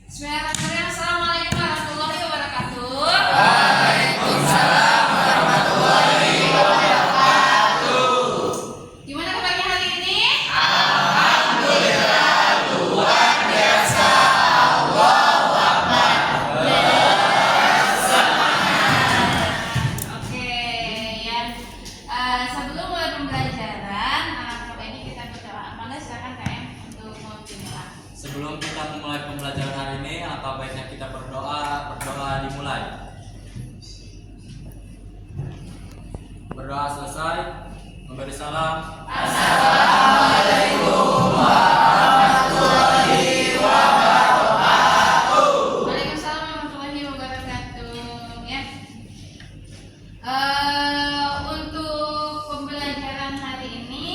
Bismillahirrahmanirrahim. Assalamualaikum warahmatullahi wabarakatuh. Waalaikumsalam warahmatullahi wabarakatuh. Gimana kabarnya hari ini? Alhamdulillah, luar biasa. Allahu Akbar. Oke, ya. Sebelum mulai pembelajaran, kali ini kita berdoa. Mangga silakan KM untuk memulai. Sebelum kita memulai pembelajaran hari ini, apa baiknya kita berdoa dimulai. Berdoa selesai, memberi salam. Assalamualaikum warahmatullahi wabarakatuh. Waalaikumsalam warahmatullahi wabarakatuh. Ya. Untuk pembelajaran hari ini,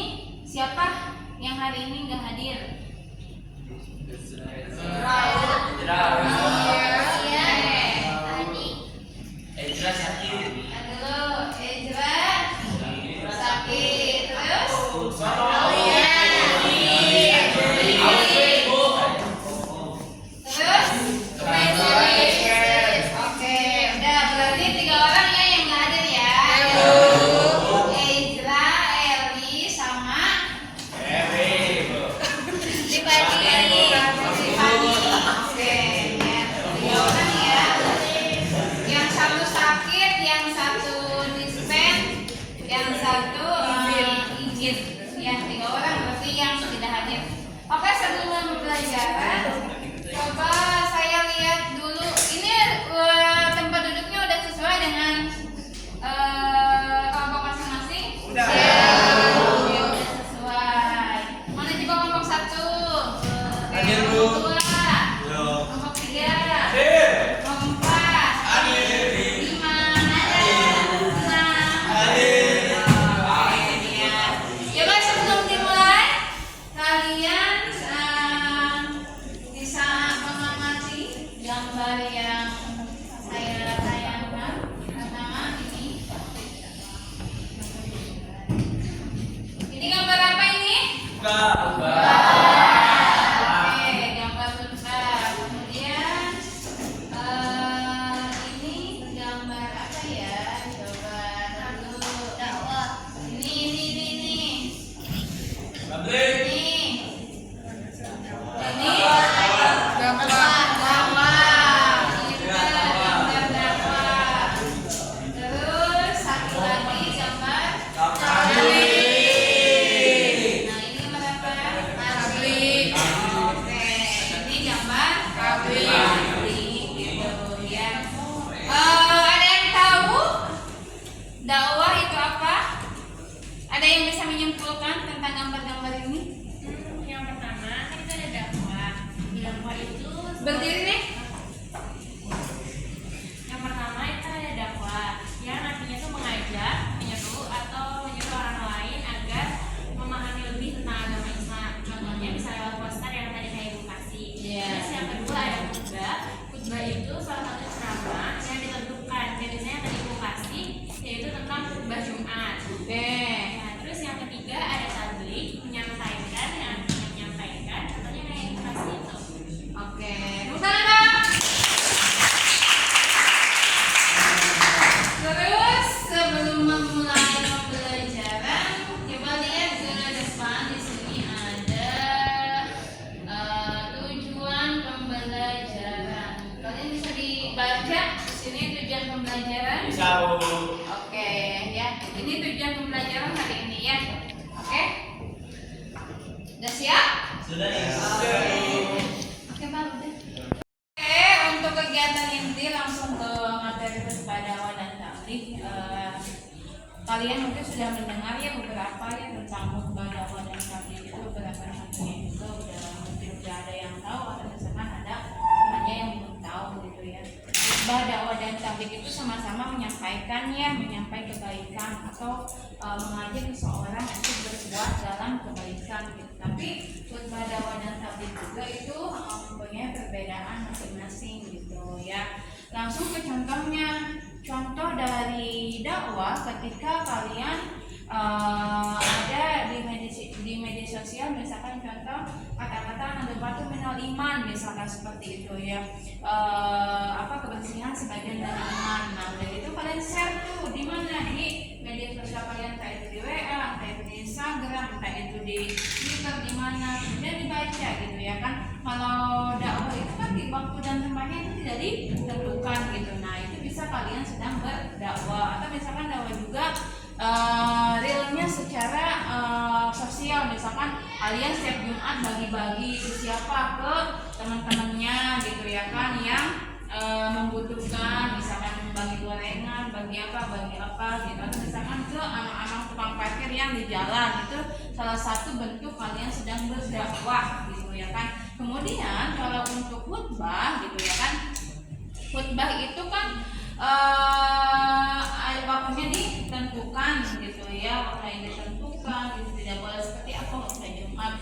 siapa yang hari ini nggak hadir? Ya, 3 orang berarti yang tidak hadir. Oke, sebelum pembelajaran, coba saya lihat dulu. Ini tempat duduknya udah sesuai dengan kelompok masing-masing? Udah. Ya, udah sesuai. Mana coba kelompok 1? Hadir, Bu. Kelompok 2, kelompok 3, kelompok 4, Hadir. 5, ada 6. Ya guys, sebelum dimulai, kalian bisa mengamati gambar yang saya tayangkan. Pertama ini. Ini gambar apa ini? Oke, gambar besar. Kemudian ini gambar apa ya? Coba dulu. Ini. Ini gambar dakwah. Ini juga gambar dakwah. Terus satu lagi gambar tablik. Nah, ini gambar apa? Tablik. Oke, ini gambar tablik. Gitu ya. Ada yang tahu dakwah itu apa? Ada yang bisa menyimpulkan tentang gambar-gambar ini? Yang pertama kan itu ada dakwah. Dakwah itu Berdiri nih. yang pertama itu ada dakwah yang artinya itu mengajak, menyeru atau menyuruh orang lain agar memahami lebih tentang agama Islam. Contohnya bisa lewat poster yang tadi saya ibu kasih. Iya. Terus yang kedua ada khutbah. Khutbah itu salah satu ceramah yang ditentukan jenisnya yang tadi ibu kasih, yaitu tentang khutbah Jumat. Oke. Nah, terus yang ketiga ada tablik, menyampaikan, yang artinya menyampaikan, contohnya kayak ibu kasih itu. Oke. Tepuk tangan dong. Terus sebelum memulai pembelajaran, coba lihat ke depan. Di sini ada tujuan pembelajaran. Kalian bisa dibaca di sini tujuan pembelajaran. Oke, ya. Ini tujuan pembelajaran hari ini ya. Oke. Udah siap? Oke, Bang. Udah. Oke, untuk kegiatan inti langsung ke materi berdakwah dan tabligh. Kalian mungkin sudah mendengar ya beberapa ya tentang berdakwah dan tabligh itu beberapa contohnya juga mungkin udah ada yang tahu atau misalkan ada temannya yang belum tahu gitu ya. Dakwah dan tabligh itu sama-sama menyampaikan kebaikan atau mengajak seseorang untuk berbuat dalam kebaikan gitu. Tapi khutbah dakwah dan tabligh juga itu mempunyai perbedaan masing-masing gitu ya. Langsung ke contohnya. Contoh dari dakwah ketika kalian ada di media sosial, misalkan contoh kata-kata nadabatu minal iman, misalkan seperti itu ya. Kebersihan sebagian dari iman. Nah, dari itu kalian share tuh di mana, di media sosial kalian, entah itu di WA, entah itu di Instagram, entah itu di Twitter, di mana, kemudian dibaca gitu ya kan. Kalau dakwah itu kan di waktu dan tempatnya itu tidak ditentukan gitu. Nah, itu bisa kalian sedang berdakwah, atau misalkan dakwah juga realnya secara sosial, misalkan kalian setiap Jumat bagi-bagi siapa ke teman-temannya gitu ya kan, yang membutuhkan, misalkan bagi gorengan, bagi apa gitu, atau misalkan ke anak-anak tukang parkir yang di jalan. Itu salah satu bentuk kalian sedang berdakwah gitu ya kan. Kemudian kalau untuk khutbah gitu ya kan, khutbah itu kan waktunya ditentukan gitu ya, waktunya ditentukan gitu, tidak boleh seperti apa khutbah Jumat,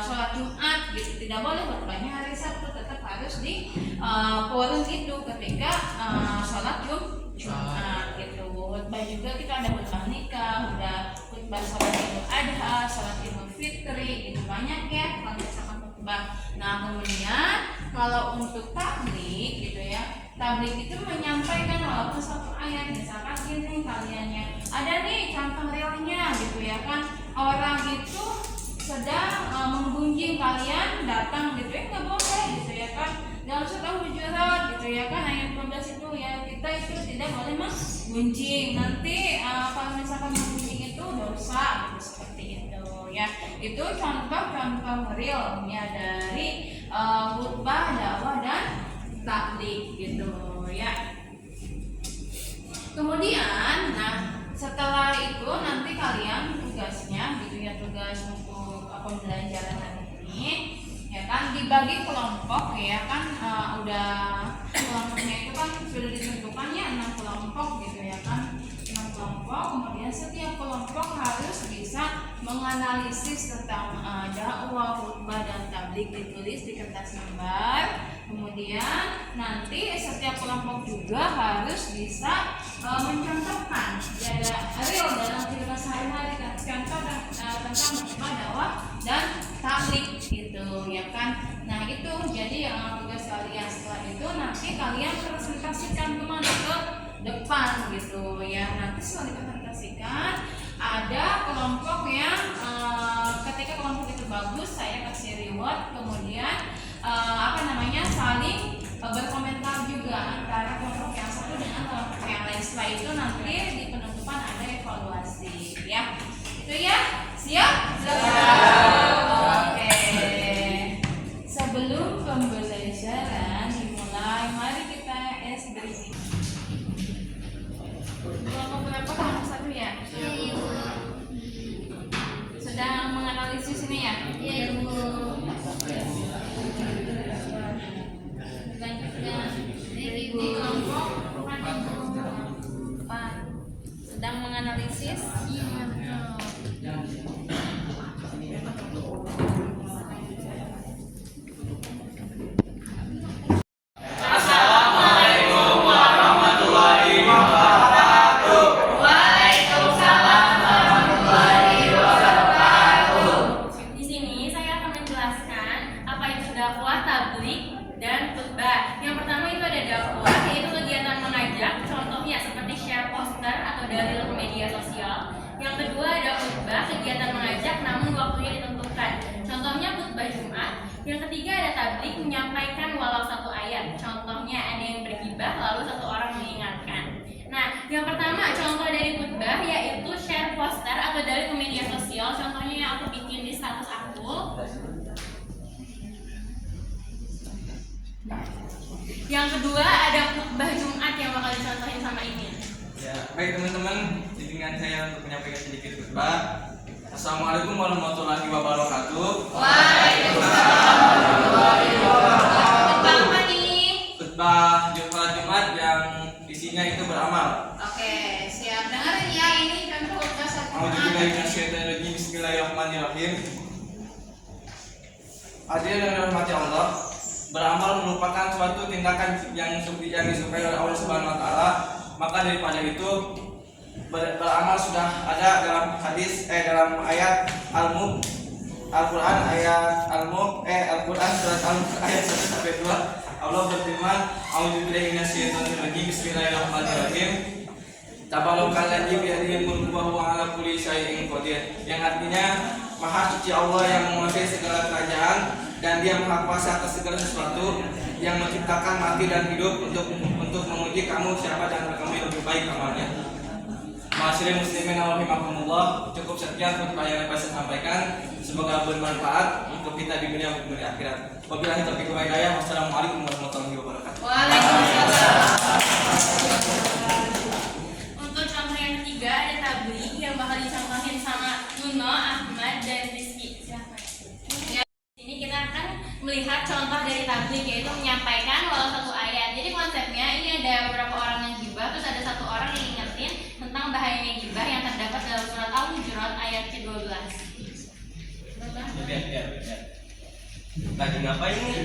sholat Jumat gitu, tidak boleh khutbahnya hari Sabtu, tetap harus di forum itu ketika sholat Jumat gitu. Khutbah juga kita ada khutbah nikah, udah khutbah sholat Idul Adha, sholat Idul Fitri, gitu banyak ya kalau misalkan khutbah. Nah, kemudian kalau untuk tabligh gitu ya, tabligh itu menyampaikan walaupun satu ayat, misalkan gini kaliannya ada nih contoh realnya gitu ya kan, orang itu sedang menggunjing kalian datang gitu ya, nggak boleh gitu ya kan. Dalam surah Hujurat gitu ya kan ayat 12 itu ya, kita itu tidak boleh menggunjing. Nanti kalau misalkan menggunjing itu dosa gitu, seperti itu ya. Itu contoh-contoh real ya dari khutbah, dakwah dan tabligh gitu ya. Kemudian nah setelah itu nanti kalian tugasnya gitu ya, tugas untuk pembelajaran hari ini ya kan, dibagi kelompok ya kan. Udah kelompoknya itu kan sudah ditentukan ya, 6 kelompok gitu ya kan, 6 kelompok. Kemudian setiap kelompok harus bisa menganalisis tentang dakwah, khutbah dan tabligh, ditulis di kertas lembar. Kemudian nanti setiap kelompok juga harus bisa mencontohkan ya, real dalam kehidupan sehari-hari kan, contoh tentang khutbah, dakwah dan tabligh gitu ya kan. Nah, itu jadi tugas kalian. Setelah itu nanti kalian presentasikan kemana, ke depan gitu ya. Nanti setelah dipresentasikan ada kelompok yang ketika kelompok itu bagus saya kasih reward, kemudian saling berkomentar juga antara kelompok yang satu dengan kelompok yang lain. Setelah itu nanti di penutupan ada evaluasi ya. Itu ya, siap? Oke. Sebelum pembelajaran dimulai, mari kita briefing. Kelompok berapa? Kelompok 1 ya? Iya. Sedang menganalisis ini ya? Iya, Bu. Selanjutnya di kelompok 4 sedang menganalisis. Iya, betul. Menyampaikan walau 1 ayat. Contohnya ada yang bergibah lalu 1 orang mengingatkan. Nah, yang pertama contoh dari khutbah yaitu share poster atau dari ke media sosial. Contohnya yang aku bikin di status aku. Yang kedua ada khutbah Jumat yang bakal dicontohin sama ini. Ya, baik teman-teman, izinkan saya untuk menyampaikan sedikit khutbah. Assalamualaikum warahmatullahi wabarakatuh. Waalaikumsalam warahmatullahi wabarakatuh. Khutbah apa nih? Khutbah Jumat yang isinya itu beramal. Oke, siap. Dengerin ya, ini contoh khutbah satu. Bismillahirrahmanirrahim. Hadirin yang dirahmati Allah, beramal merupakan suatu tindakan yang disukai oleh Allah Subhanahu wa taala. Maka daripada itu beramal sudah ada dalam dalam ayat Al-Quran surat Al-Mulk ayat 1 sampai 2. Allah berfirman, A'udzubillahi minasyaitonirrajim. Bismillahirrahmanirrahim. Tabarokalladzi biyadihil mulku wa huwa 'ala kulli syai'in qadir. Yang artinya Maha suci Allah yang menguasai segala kerajaan dan Dia Maha Kuasa atas segala sesuatu, yang menciptakan mati dan hidup untuk menguji kamu siapa dan kamu yang lebih baik amalnya. Ma'asyiral muslimin rahimakumullah, cukup sekian khutbah yang dapat saya sampaikan. Semoga bermanfaat untuk kita di dunia maupun di akhirat. Wabillahi taufiq wal hidayah. Wassalamualaikum warahmatullahi wabarakatuh. Untuk contoh yang ketiga ada tabligh yang bakal dicontohin sama Nuno, Ahmad, dan Rizky. Silakan. Ya, ini kita akan melihat contoh dari tabligh, yaitu menyampaikan walau satu ayat. Jadi konsepnya ini ada beberapa orang yang gibah, terus ada satu orang yang ingetin tentang bahayanya gibah yang terdapat dalam surat Al-Hujurat ayat ke-12. Lagi ngapain nih?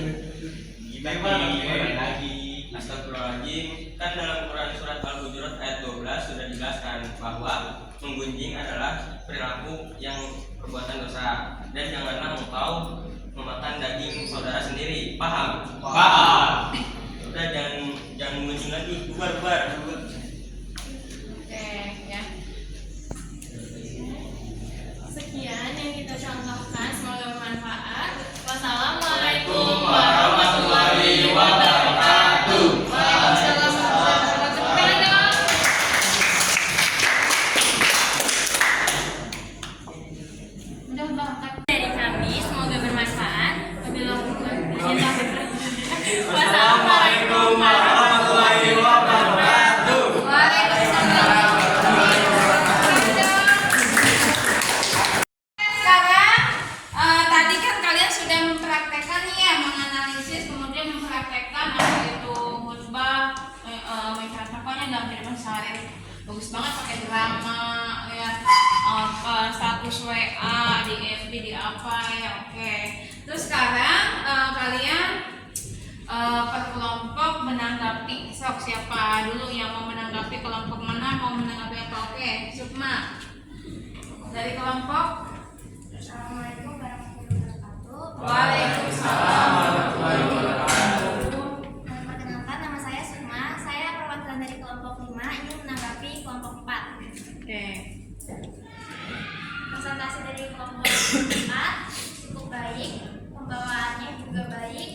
Gimana lagi? Astagfirullahaladzim. Kan dalam Quran surat Al-Hujurat ayat 12 sudah dijelaskan bahwa menggunjing adalah perilaku yang perbuatan dosa, dan janganlah engkau memakan daging saudara sendiri. Paham? Paham. Udah jangan menggunjing lagi. Bubar. Oke, ya. Sekian yang kita contohkan, semoga bermanfaat. Wassalamualaikum warahmatullahi wabarakatuh. Waalaikumsalam warahmatullahi wabarakatuh. Udah banget. Dari kami, semoga bermanfaat. Wassalamualaikum warahmatullahi wabarakatuh. Waalaikumsalam. Sekarang tadi kan kalian sudah mempraktekkan nih ya, menganalisis kemudian mempraktekkan apa itu khutbah, mencontohkannya dalam kehidupan sehari. Bagus banget pakai drama ya, status WA di FB di apa ya, oke. Terus sekarang kalian per kelompok menanggapi. Sok, siapa dulu yang mau menanggapi, kelompok mana mau menanggapi apa? Oke, Sukma dari kelompok. Assalamualaikum warahmatullahi wabarakatuh. Waalaikumsalam warahmatullahi wabarakatuh. Perkenalkan, nama saya Sukma. Saya perwakilan dari kelompok 5 ingin menanggapi kelompok 4. Oke. Presentasi dari kelompok 4 cukup baik, pembawaannya juga baik,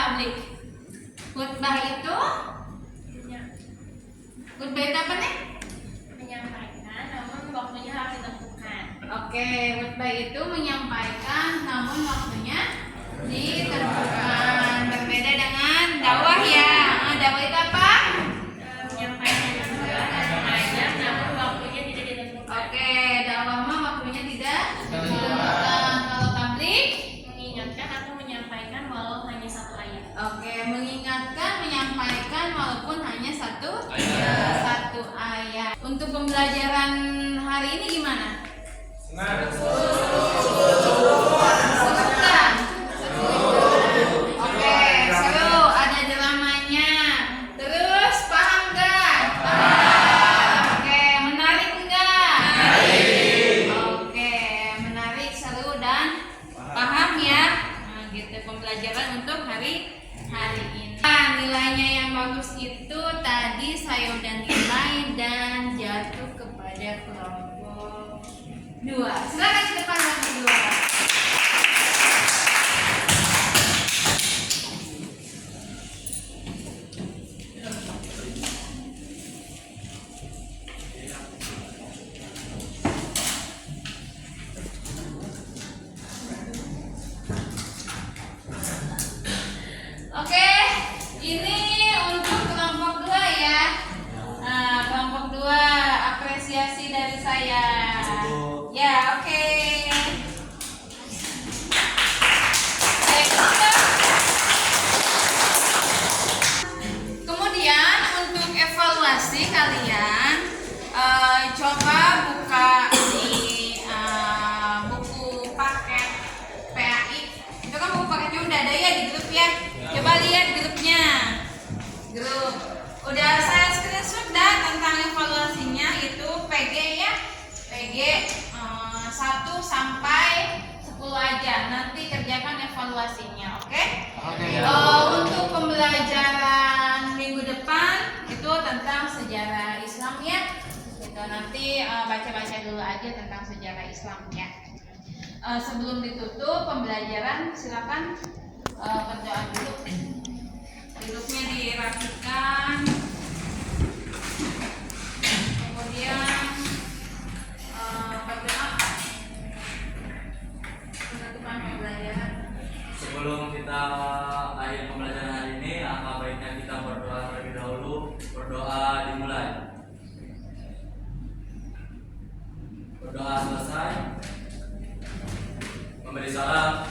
tablik. Khutbah itu apa nih? menyampaikan, namun waktunya harus ditentukan. Oke, khutbah itu menyampaikan namun waktunya ditentukan. Berbeda dengan dakwah ya. Dakwah itu apa? Menyampaikan juga dan mengajak, namun waktunya tidak ditentukan. Oke, dakwah mah waktunya tidak ditentukan. Kalau tablik? Mengingatkan atau menyampaikan walau hanya satu ayat. Oke, mengingatkan, menyampaikan walaupun hanya satu ayat. Untuk pembelajaran hari ini gimana? Seru kan? Oke, seru. Ada dramanya. Terus paham nggak? Oke, menarik nggak? Oke, menarik, seru dan paham ya. Nah, gitu pembelajaran untuk hari ini. Nah, nilainya yang bagus itu tadi saya udah nilai dan jatuh kepada kelompok 2. Silakan ke depan kelompok 2. Oke, ini untuk kelompok 2 ya. Nah, kelompok 2 apresiasi dari saya. Ya, oke. Baik, kemudian untuk evaluasi kalian coba buka di buku paket PAI. Itu kan buku paketnya udah ada ya di grup ya. Coba lihat grupnya. Grup. Udah saya screenshot dah tentang evaluasinya itu PG ya. PG 1 sampai 10 aja. Nanti kerjakan evaluasinya, oke? Untuk pembelajaran minggu depan itu tentang sejarah Islam ya. Gitu. Nanti baca-baca dulu aja tentang sejarah Islam ya. Sebelum ditutup pembelajaran silakan berdoa dulu. Duduknya dirapikan. Kemudian berdoa penutupan pembelajaran. Sebelum kita akhir pembelajaran hari ini, alangkah baiknya kita berdoa terlebih dahulu. Berdoa dimulai. Berdoa selesai. Memberi salam.